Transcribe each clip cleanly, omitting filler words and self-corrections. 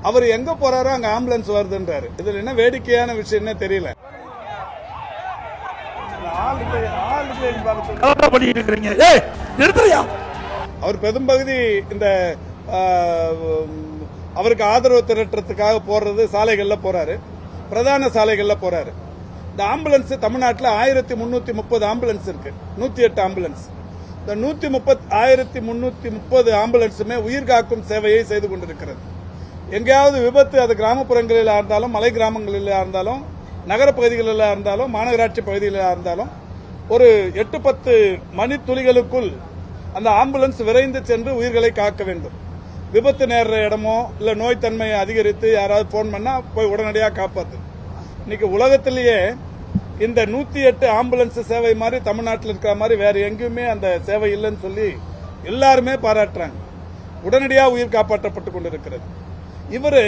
அவர் எங்க போறாரோ அங்க ஆம்புலன்ஸ் வருதுன்றாரு. இதுல என்ன வேடிக்கையான விஷயம்னே தெரியல. அவர் பெரும்பகுதி இந்த அவருக்கு ஆதரவு திரட்டுறதுக்காக போறது சாலைகள்ல போறாரு, பிரதான சாலைகள்ல போறாரு. இந்த ஆம்புலன்ஸ் தமிழ்நாட்டில் 1330 ஆம்புலன்ஸ் இருக்கு, 108 ஆம்புலன்ஸ். இந்த 1330 ஆம்புலன்ஸுமே உயிர்காக்கும் சேவையை செய்து கொண்டிருக்கிறது. எங்கேயாவது விபத்து, அது கிராமப்புறங்களில் இருந்தாலும், மலை கிராமங்களில் இருந்தாலும், நகரப்பகுதிகளில் இருந்தாலும், மாநகராட்சி பகுதிகளில் இருந்தாலும், ஒரு 8-10 மணித்துளிகளுக்குள் அந்த ஆம்புலன்ஸ் விரைந்து சென்று உயிர்களை காக்க வேண்டும். விபத்து நேர்ற இடமோ இல்ல நோய் தன்மையை அதிகரித்து யாராவது போன் பண்ணா போய் உடனடியாக காப்பாத்து. இன்னைக்கு உலகத்திலேயே இந்த 108 ஆம்புலன்ஸ் சேவை மாதிரி தமிழ்நாட்டில் இருக்கிற மாதிரி வேற எங்கேயுமே அந்த சேவை இல்லைன்னு சொல்லி எல்லாருமே பாராட்டுறாங்க. உடனடியாக உயிர் காப்பாற்றப்பட்டு கொண்டிருக்கிறது. இவரு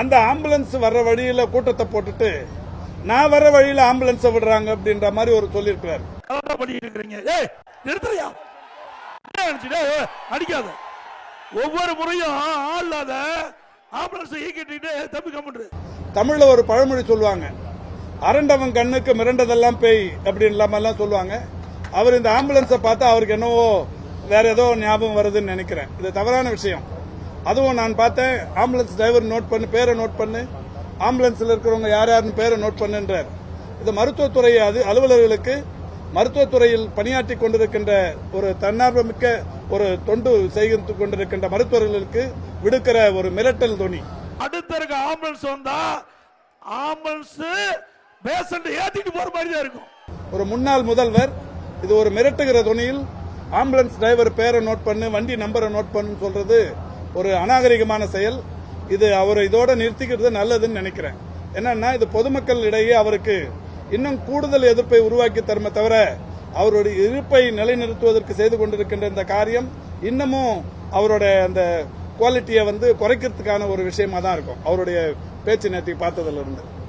அந்த ஆம்புலன்ஸ் வர்ற வழியில கூட்டத்தை போட்டுட்டு நான் வர்ற வழியில ஆம்புலன்ஸ் விடுறாங்க அப்படின்ற மாதிரி ஒரு சொல்லியிருக்கிறார். அடிக்காத, ஒவ்வொரு முறையும் ஆளாத ஆம்புலன்ஸ் ஈக்கிட்டு தம்பி கம்முன்று. தமிழ்ல ஒரு பழமொழி சொல்லுவாங்க, அரண்டவன் கண்ணுக்கு மிரண்டதெல்லாம் பேய் அப்படின்னு சொல்லுவாங்க. அவர் இந்த ஆம்புலன்ஸை பார்த்தா அவருக்கு என்னவோ வேற ஏதோ ஞாபகம் வருதுன்னு நினைக்கிறேன். இது தவறான விஷயம். அதுவும் நான் பார்த்தேன், ஆம்புலன்ஸ் டிரைவர் நோட் பண்ணு, பேரை நோட் பண்ணு, ஆம்புலன்ஸ்ல இருக்கிறவங்க யார் யாருன்னு பேரை நோட் பண்ணுன்றார். இது மருத்துவத்துறை அலுவலர்களுக்கு, மருத்துவத்துறையில் பணியாற்றி கொண்டிருக்கின்ற ஒரு தன்னார்வமிக்க ஒரு தொண்டு செய்து கொண்டிருக்கின்ற மருத்துவர்களுக்கு விடுக்கிற ஒரு மிரட்டல் துணி. அடுத்த இருக்க ஆம்புலன்ஸ் வந்தா ஆம்புலன்ஸ் பேஷண்ட் ஏத்திட்டு போற மாதிரி தான் இருக்கும். ஒரு முன்னாள் முதல்வர் இது ஒரு மிரட்டுகிற துணியில் ஆம்புலன்ஸ் டிரைவர் பேரை நோட் பண்ணு, வண்டி நம்பரை நோட் பண்ணு சொல்றது ஒரு அநாகரிகமான செயல். இது அவர் இதோட நிறுத்திக்கிறது நல்லதுன்னு நினைக்கிறேன். என்னன்னா, இது பொதுமக்கள் இடையே அவருக்கு இன்னும் கூடுதல் எதிர்ப்பை உருவாக்கி தருமே தவிர அவருடைய இருப்பை நிலைநிறுத்துவதற்கு செய்து கொண்டிருக்கின்ற இந்த காரியம் இன்னமும் அவருடைய அந்த குவாலிட்டியை குறைக்கிறதுக்கான ஒரு விஷயமா தான் இருக்கும். அவருடைய பேச்சு நேற்று பார்த்ததுல இருந்து